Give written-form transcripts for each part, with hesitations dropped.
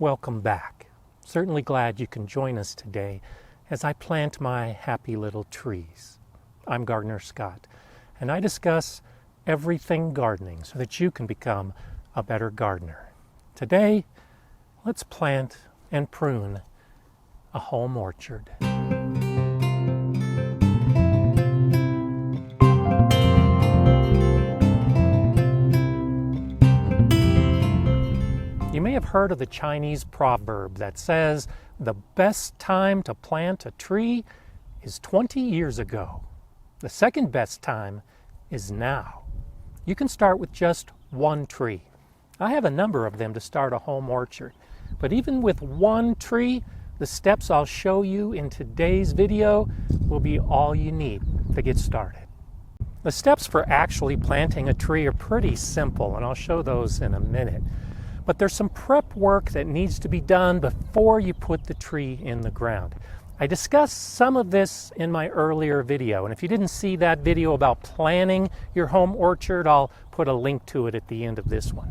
Welcome back. Certainly glad you can join us today as I plant my happy little trees. I'm GardenerScott, and I discuss everything gardening so that you can become a better gardener. Today, let's plant and prune a home orchard. You may have heard of the Chinese proverb that says the best time to plant a tree is 20 years ago. The second best time is now. You can start with just one tree. I have a number of them to start a home orchard, but even with one tree, the steps I'll show you in today's video will be all you need to get started. The steps for actually planting a tree are pretty simple, and I'll show those in a minute. But there's some prep work that needs to be done before you put the tree in the ground. I discussed some of this in my earlier video, and if you didn't see that video about planning your home orchard, I'll put a link to it at the end of this one.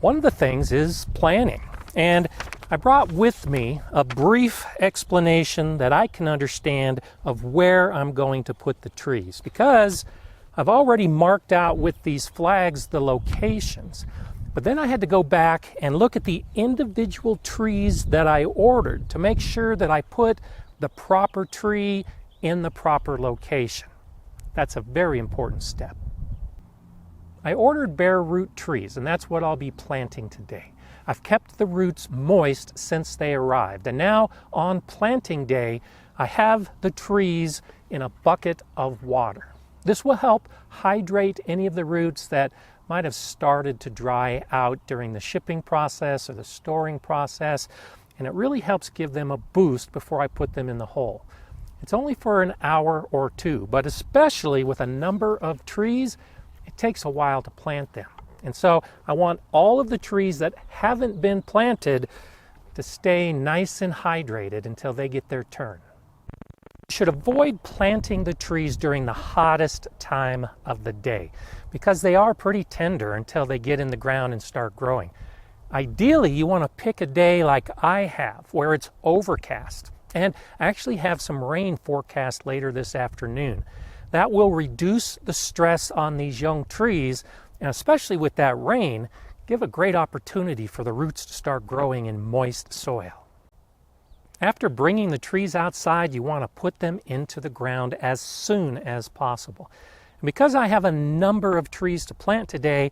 One of the things is planning, and I brought with me a brief explanation that I can understand of where I'm going to put the trees, because I've already marked out with these flags the locations. But then I had to go back and look at the individual trees that I ordered to make sure that I put the proper tree in the proper location. That's a very important step. I ordered bare root trees, and that's what I'll be planting today. I've kept the roots moist since they arrived, and now on planting day, I have the trees in a bucket of water. This will help hydrate any of the roots that might have started to dry out during the shipping process or the storing process, and it really helps give them a boost before I put them in the hole. It's only for an hour or two, but especially with a number of trees, it takes a while to plant them. And so I want all of the trees that haven't been planted to stay nice and hydrated until they get their turn. You should avoid planting the trees during the hottest time of the day because they are pretty tender until they get in the ground and start growing. Ideally, you want to pick a day like I have where it's overcast, and I actually have some rain forecast later this afternoon. That will reduce the stress on these young trees, and especially with that rain, give a great opportunity for the roots to start growing in moist soil. After bringing the trees outside, you want to put them into the ground as soon as possible. And because I have a number of trees to plant today,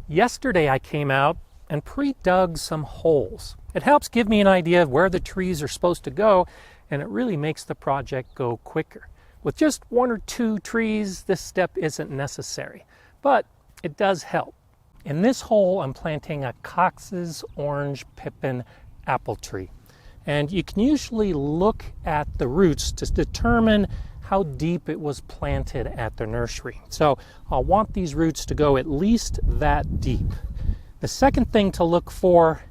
yesterday I came out and pre-dug some holes. It helps give me an idea of where the trees are supposed to go, and it really makes the project go quicker. With just one or two trees, this step isn't necessary, but it does help. In this hole, I'm planting a Cox's Orange Pippin apple tree. And you can usually look at the roots to determine how deep it was planted at the nursery. So I'll want these roots to go at least that deep. The second thing to look for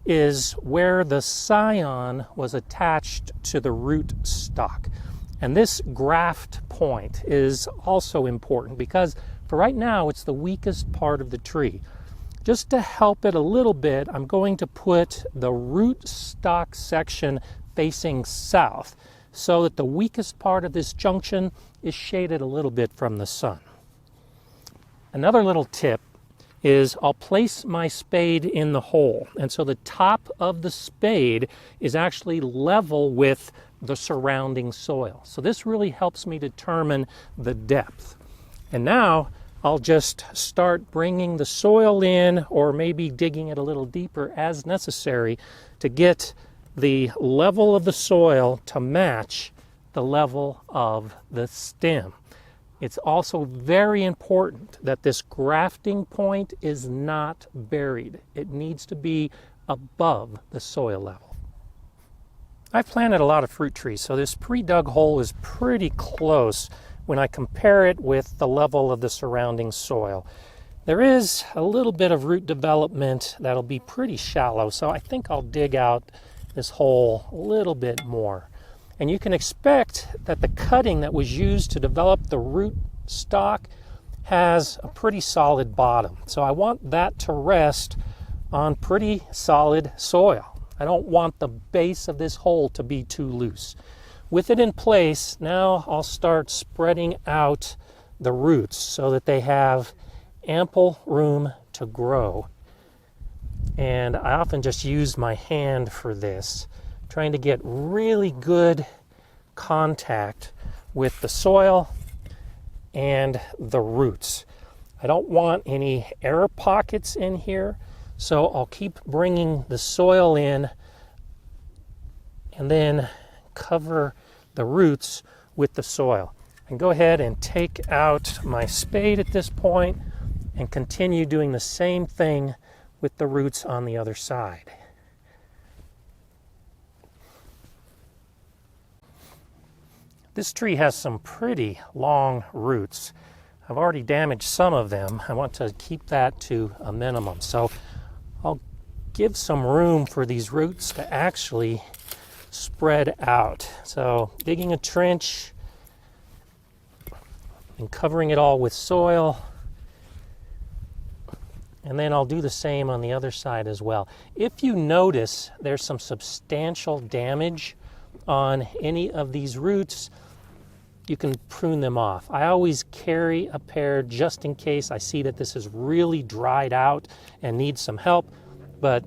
is where the scion was attached to the root stock. And this graft point is also important because for right now it's the weakest part of the tree. Just to help it a little bit, I'm going to put the root stock section facing south so that the weakest part of this junction is shaded a little bit from the sun. Another little tip is I'll place my spade in the hole, and so the top of the spade is actually level with the surrounding soil. So this really helps me determine the depth. And now I'll just start bringing the soil in, or maybe digging it a little deeper as necessary to get the level of the soil to match the level of the stem. It's also very important that this grafting point is not buried. It needs to be above the soil level. I've planted a lot of fruit trees, so this pre-dug hole is pretty close when I compare it with the level of the surrounding soil. There is a little bit of root development that'll be pretty shallow, so I think I'll dig out this hole a little bit more. And you can expect that the cutting that was used to develop the root stock has a pretty solid bottom. So I want that to rest on pretty solid soil. I don't want the base of this hole to be too loose. With it in place, now I'll start spreading out the roots so that they have ample room to grow. And I often just use my hand for this, trying to get really good contact with the soil and the roots. I don't want any air pockets in here, so I'll keep bringing the soil in and then cover the roots with the soil. And go ahead and take out my spade at this point and continue doing the same thing with the roots on the other side. This tree has some pretty long roots. I've already damaged some of them. I want to keep that to a minimum. So I'll give some room for these roots to actually spread out. So digging a trench and covering it all with soil. And then I'll do the same on the other side as well. If you notice there's some substantial damage on any of these roots, you can prune them off. I always carry a pair just in case I see that this is really dried out and needs some help, but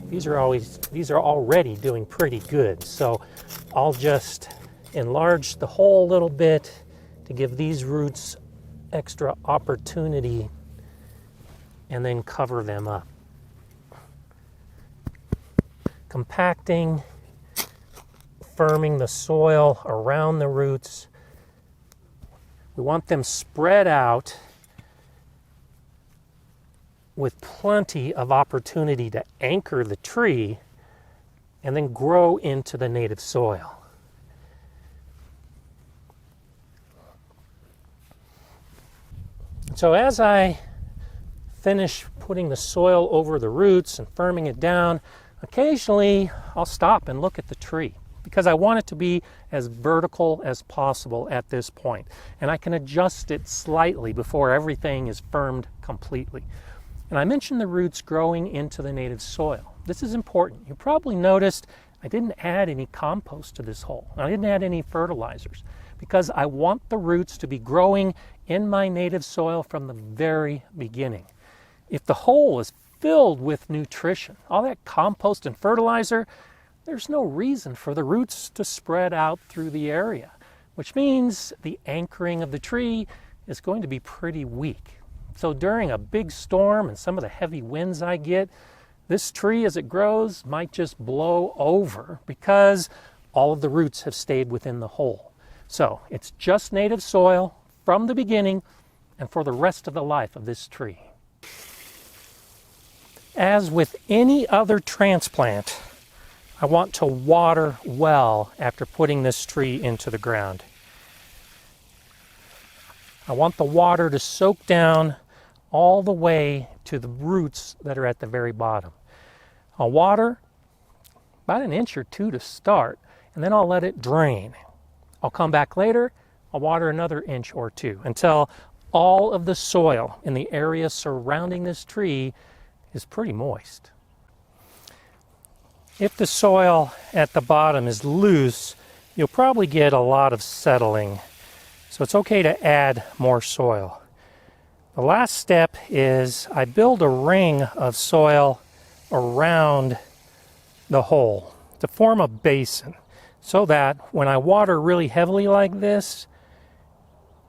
these are already doing pretty good. So I'll just enlarge the hole a little bit to give these roots extra opportunity and then cover them up. Compacting, firming the soil around the roots. We want them spread out with plenty of opportunity to anchor the tree and then grow into the native soil. So as I finish putting the soil over the roots and firming it down, occasionally I'll stop and look at the tree because I want it to be as vertical as possible at this point. And I can adjust it slightly before everything is firmed completely. And I mentioned the roots growing into the native soil. This is important. You probably noticed I didn't add any compost to this hole. I didn't add any fertilizers because I want the roots to be growing in my native soil from the very beginning. If the hole is filled with nutrition, all that compost and fertilizer, there's no reason for the roots to spread out through the area, which means the anchoring of the tree is going to be pretty weak. So during a big storm and some of the heavy winds I get, this tree as it grows might just blow over because all of the roots have stayed within the hole. So it's just native soil from the beginning and for the rest of the life of this tree. As with any other transplant, I want to water well after putting this tree into the ground. I want the water to soak down all the way to the roots that are at the very bottom. I'll water about an inch or two to start, and then I'll let it drain. I'll come back later, I'll water another inch or two until all of the soil in the area surrounding this tree is pretty moist. If the soil at the bottom is loose, you'll probably get a lot of settling. So it's okay to add more soil. The last step is I build a ring of soil around the hole to form a basin so that when I water really heavily like this,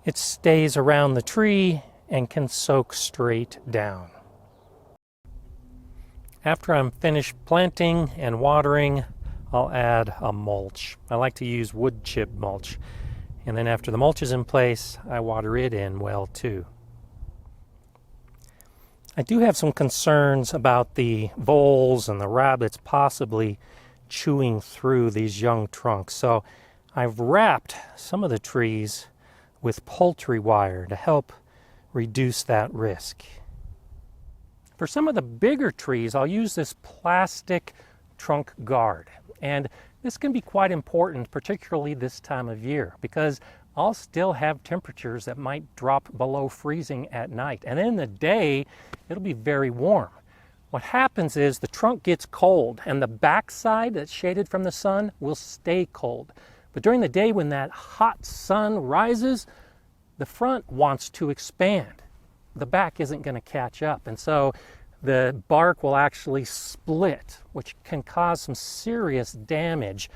it stays around the tree and can soak straight down. After I'm finished planting and watering, I'll add a mulch. I like to use wood chip mulch. And then after the mulch is in place, I water it in well too. I do have some concerns about the voles and the rabbits possibly chewing through these young trunks. So I've wrapped some of the trees with poultry wire to help reduce that risk. For some of the bigger trees, I'll use this plastic trunk guard. And this can be quite important, particularly this time of year, because I'll still have temperatures that might drop below freezing at night. And in the day, it'll be very warm. What happens is the trunk gets cold and the backside that's shaded from the sun will stay cold. But during the day when that hot sun rises, the front wants to expand. The back isn't going to catch up. And so the bark will actually split, which can cause some serious damage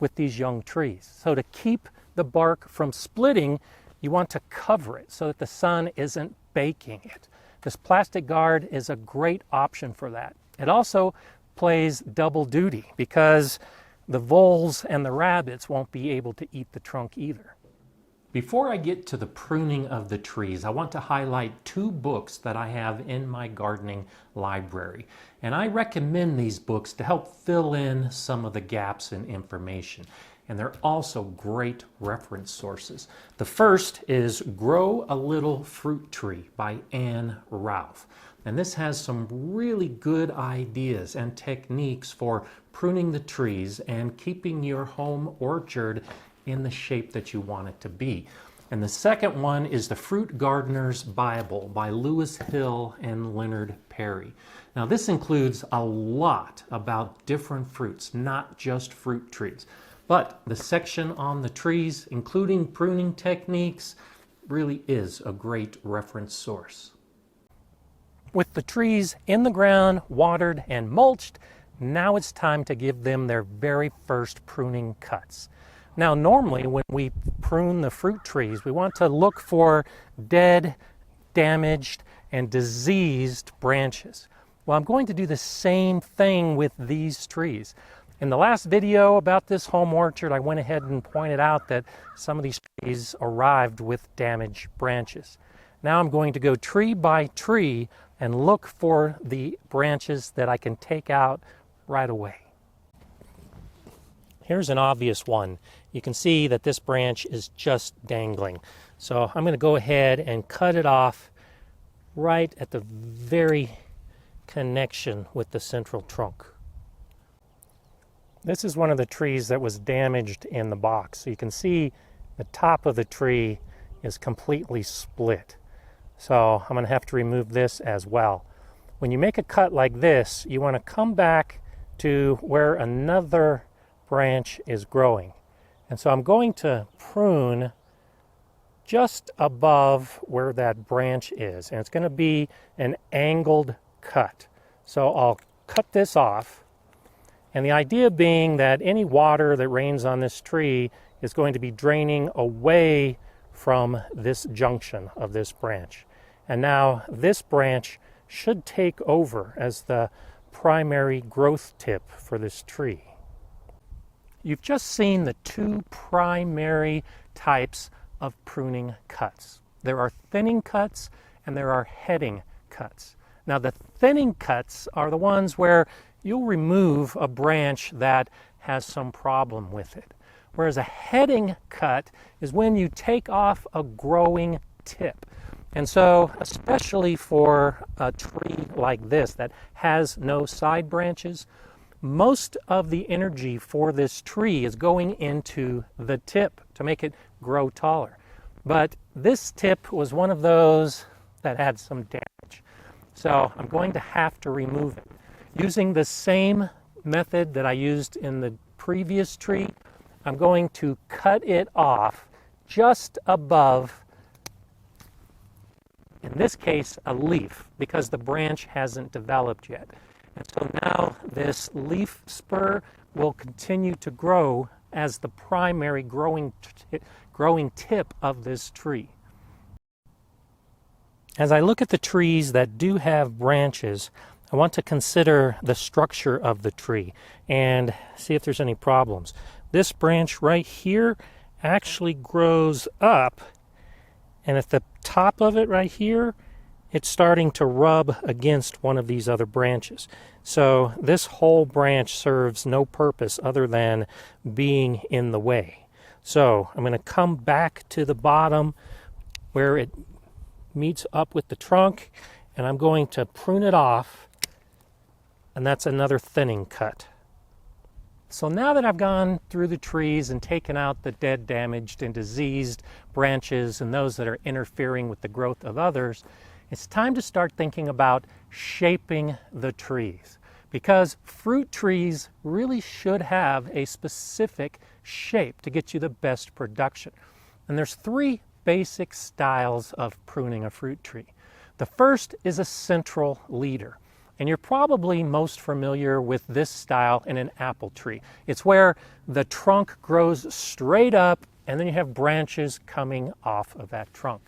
with these young trees. So to keep the bark from splitting, you want to cover it so that the sun isn't baking it. This plastic guard is a great option for that. It also plays double duty because the voles and the rabbits won't be able to eat the trunk either. Before I get to the pruning of the trees, I want to highlight two books that I have in my gardening library. And I recommend these books to help fill in some of the gaps in information. And they're also great reference sources. The first is Grow a Little Fruit Tree by Anne Ralph. And this has some really good ideas and techniques for pruning the trees and keeping your home orchard in the shape that you want it to be. And the second one is The Fruit Gardener's Bible by Lewis Hill and Leonard Perry. Now this includes a lot about different fruits, not just fruit trees. But the section on the trees, including pruning techniques, really is a great reference source. With the trees in the ground, watered and mulched, now it's time to give them their very first pruning cuts. Now normally when we prune the fruit trees, we want to look for dead, damaged, and diseased branches. Well, I'm going to do the same thing with these trees. In the last video about this home orchard, I went ahead and pointed out that some of these trees arrived with damaged branches. Now I'm going to go tree by tree and look for the branches that I can take out right away. Here's an obvious one. You can see that this branch is just dangling. So I'm going to go ahead and cut it off right at the very connection with the central trunk. This is one of the trees that was damaged in the box. So you can see the top of the tree is completely split. So I'm going to have to remove this as well. When you make a cut like this, you want to come back to where another branch is growing. And so I'm going to prune just above where that branch is. And it's going to be an angled cut. So I'll cut this off. And the idea being that any water that rains on this tree is going to be draining away from this junction of this branch. And now this branch should take over as the primary growth tip for this tree. You've just seen the two primary types of pruning cuts. There are thinning cuts and there are heading cuts. Now the thinning cuts are the ones where you'll remove a branch that has some problem with it. Whereas a heading cut is when you take off a growing tip. And so, especially for a tree like this that has no side branches, most of the energy for this tree is going into the tip to make it grow taller. But this tip was one of those that had some damage. So I'm going to have to remove it. Using the same method that I used in the previous tree, I'm going to cut it off just above, in this case, a leaf, because the branch hasn't developed yet. And so now this leaf spur will continue to grow as the primary growing tip of this tree. As I look at the trees that do have branches, I want to consider the structure of the tree and see if there's any problems. This branch right here actually grows up, and at the top of it right here, it's starting to rub against one of these other branches. So this whole branch serves no purpose other than being in the way. So I'm going to come back to the bottom where it meets up with the trunk, and I'm going to prune it off, and that's another thinning cut. So now that I've gone through the trees and taken out the dead, damaged, and diseased branches and those that are interfering with the growth of others, It's time to start thinking about shaping the trees, because fruit trees really should have a specific shape to get you the best production. And there's three basic styles of pruning a fruit tree. The first is a central leader. And you're probably most familiar with this style in an apple tree. It's where the trunk grows straight up and then you have branches coming off of that trunk.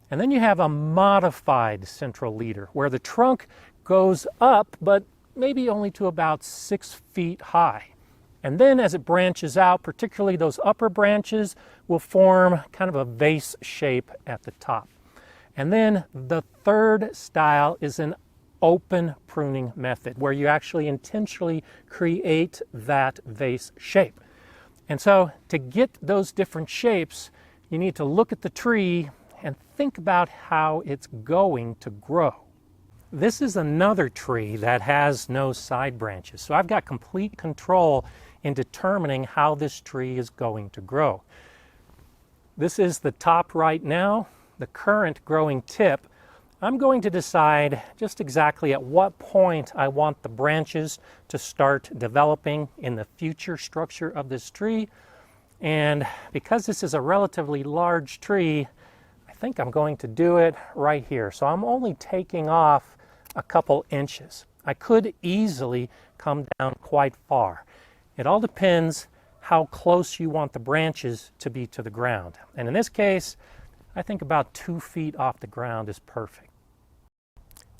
And then you have a modified central leader where the trunk goes up but maybe only to about 6 feet high. And then as it branches out, particularly those upper branches will form kind of a vase shape at the top. And then the third style is an open pruning method where you actually intentionally create that vase shape. And so to get those different shapes, you need to look at the tree and think about how it's going to grow. This is another tree that has no side branches, so I've got complete control in determining how this tree is going to grow. This is the top right now, the current growing tip. I'm going to decide just exactly at what point I want the branches to start developing in the future structure of this tree. And because this is a relatively large tree, I think I'm going to do it right here. So I'm only taking off a couple inches. I could easily come down quite far. It all depends how close you want the branches to be to the ground. And in this case, I think about 2 feet off the ground is perfect.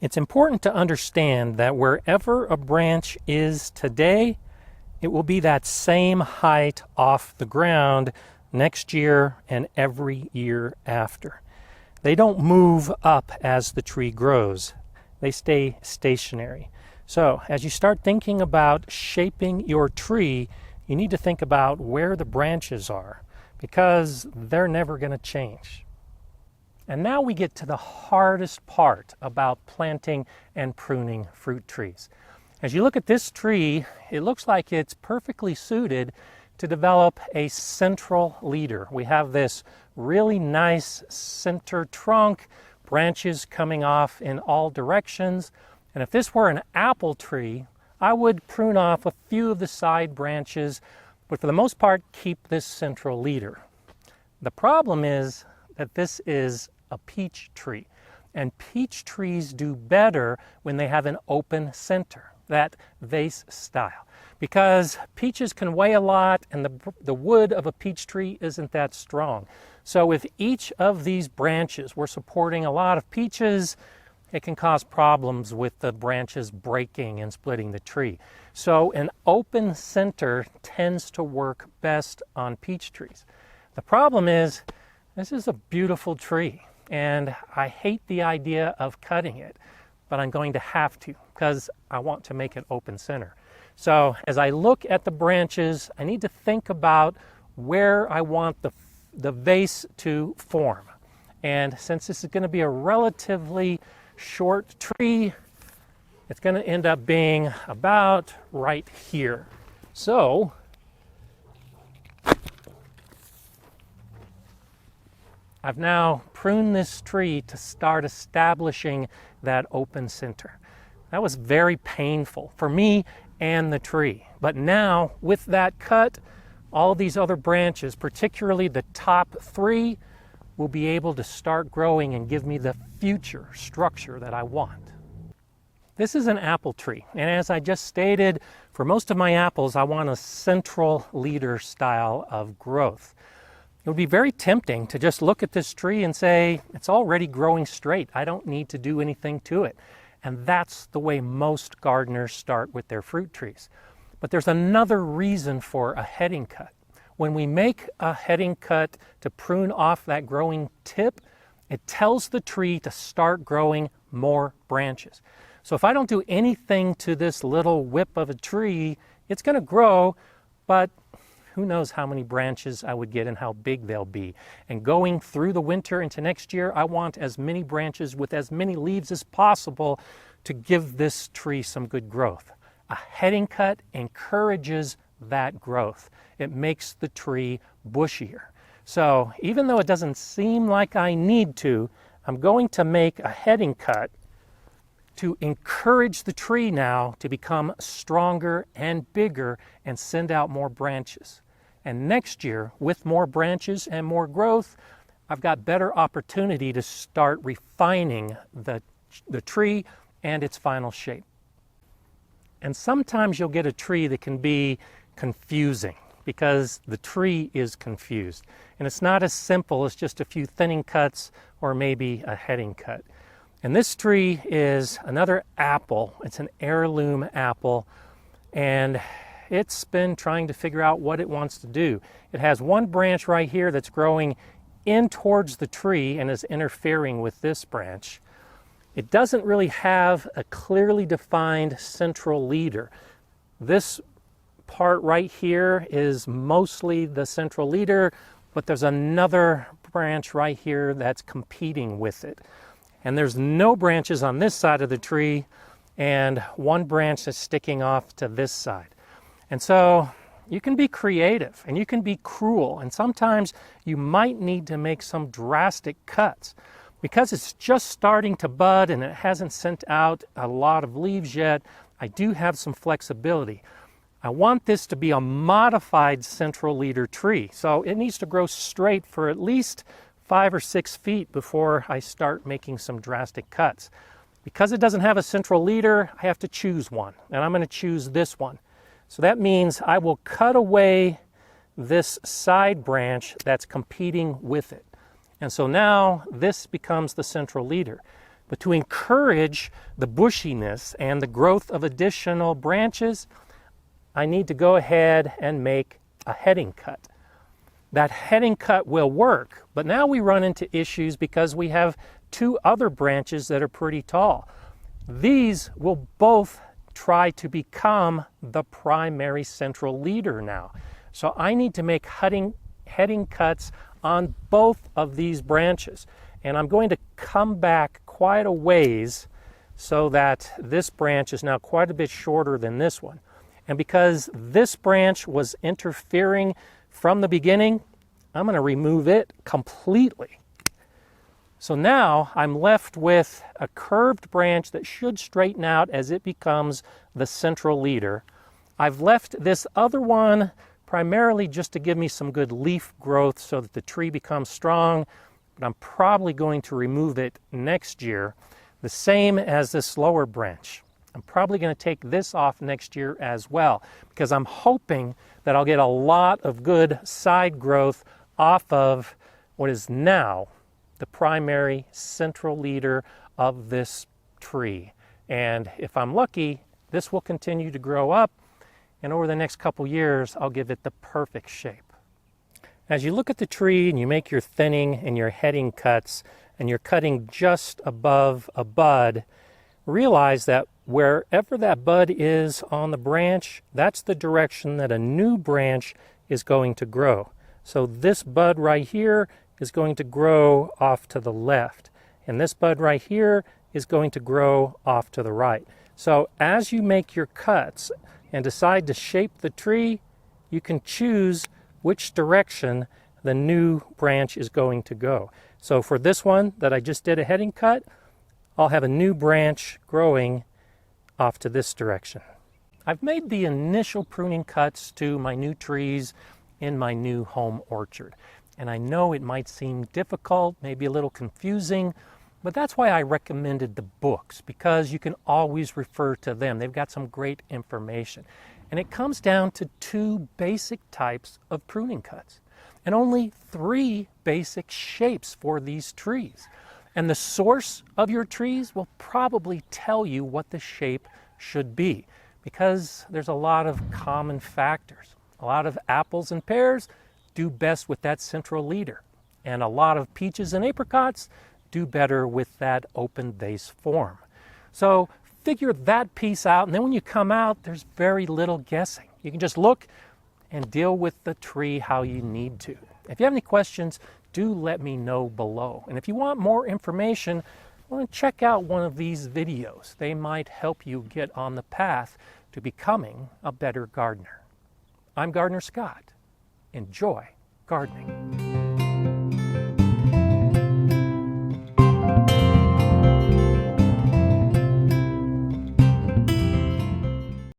It's important to understand that wherever a branch is today, it will be that same height off the ground next year and every year after. They don't move up as the tree grows. They stay stationary. So as you start thinking about shaping your tree, you need to think about where the branches are, because they're never going to change. And now we get to the hardest part about planting and pruning fruit trees. As you look at this tree, it looks like it's perfectly suited to develop a central leader. We have this really nice center trunk, branches coming off in all directions. And if this were an apple tree, I would prune off a few of the side branches, but for the most part, keep this central leader. The problem is that this is a peach tree, and peach trees do better when they have an open center, that vase style, because peaches can weigh a lot and the wood of a peach tree isn't that strong. So if each of these branches were supporting a lot of peaches, it can cause problems with the branches breaking and splitting the tree. So an open center tends to work best on peach trees. The problem is, this is a beautiful tree, and I hate the idea of cutting it, but I'm going to have to because I want to make it open center. So as I look at the branches, I need to think about where I want the vase to form. And since this is going to be a relatively short tree, it's going to end up being about right here. So I've now pruned this tree to start establishing that open center. That was very painful for me and the tree. But now, with that cut, all these other branches, particularly the top 3, will be able to start growing and give me the future structure that I want. This is an apple tree, and as I just stated, for most of my apples, I want a central leader style of growth. It would be very tempting to just look at this tree and say, it's already growing straight. I don't need to do anything to it. And that's the way most gardeners start with their fruit trees. But there's another reason for a heading cut. When we make a heading cut to prune off that growing tip, it tells the tree to start growing more branches. So if I don't do anything to this little whip of a tree, it's going to grow, but who knows how many branches I would get and how big they'll be. And going through the winter into next year, I want as many branches with as many leaves as possible to give this tree some good growth. A heading cut encourages that growth. It makes the tree bushier. So even though it doesn't seem like I need to, I'm going to make a heading cut to encourage the tree now to become stronger and bigger and send out more branches. And next year, with more branches and more growth, I've got better opportunity to start refining the tree and its final shape. And sometimes you'll get a tree that can be confusing because the tree is confused. And it's not as simple as just a few thinning cuts or maybe a heading cut. And this tree is another apple. It's an heirloom apple, and it's been trying to figure out what it wants to do. It has one branch right here that's growing in towards the tree and is interfering with this branch. It doesn't really have a clearly defined central leader. This part right here is mostly the central leader, but there's another branch right here that's competing with it. And there's no branches on this side of the tree, and one branch is sticking off to this side. And so you can be creative and you can be cruel, and sometimes you might need to make some drastic cuts. Because it's just starting to bud and it hasn't sent out a lot of leaves yet, I do have some flexibility. I want this to be a modified central leader tree, so it needs to grow straight for at least 5 or 6 feet before I start making some drastic cuts. Because it doesn't have a central leader, I have to choose one, and I'm going to choose this one. So that means I will cut away this side branch that's competing with it. And so now this becomes the central leader. But to encourage the bushiness and the growth of additional branches, I need to go ahead and make a heading cut. That heading cut will work, but now we run into issues because we have 2 other branches that are pretty tall. These will both try to become the primary central leader now. So I need to make heading cuts on both of these branches. And I'm going to come back quite a ways so that this branch is now quite a bit shorter than this one. And because this branch was interfering from the beginning, I'm going to remove it completely. So now I'm left with a curved branch that should straighten out as it becomes the central leader. I've left this other one primarily just to give me some good leaf growth so that the tree becomes strong, but I'm probably going to remove it next year, the same as this lower branch. I'm probably going to take this off next year as well, because I'm hoping that I'll get a lot of good side growth off of what is now the primary central leader of this tree. And if I'm lucky, this will continue to grow up, and over the next couple years, I'll give it the perfect shape. As you look at the tree and you make your thinning and your heading cuts, and you're cutting just above a bud, realize that wherever that bud is on the branch, that's the direction that a new branch is going to grow. So this bud right here is going to grow off to the left, and this bud right here is going to grow off to the right. So as you make your cuts and decide to shape the tree, you can choose which direction the new branch is going to go. So for this one that I just did a heading cut, I'll have a new branch growing off to this direction. I've made the initial pruning cuts to my new trees in my new home orchard. And I know it might seem difficult, maybe a little confusing, but that's why I recommended the books, because you can always refer to them. They've got some great information. And it comes down to 2 basic types of pruning cuts and only 3 basic shapes for these trees. And the source of your trees will probably tell you what the shape should be, because there's a lot of common factors. A lot of apples and pears do best with that central leader, and a lot of peaches and apricots do better with that open vase form. So figure that piece out, and then when you come out, there's very little guessing. You can just look and deal with the tree how you need to. If you have any questions, do let me know below. And if you want more information, well, check out one of these videos. They might help you get on the path to becoming a better gardener. I'm GardenerScott. Enjoy gardening.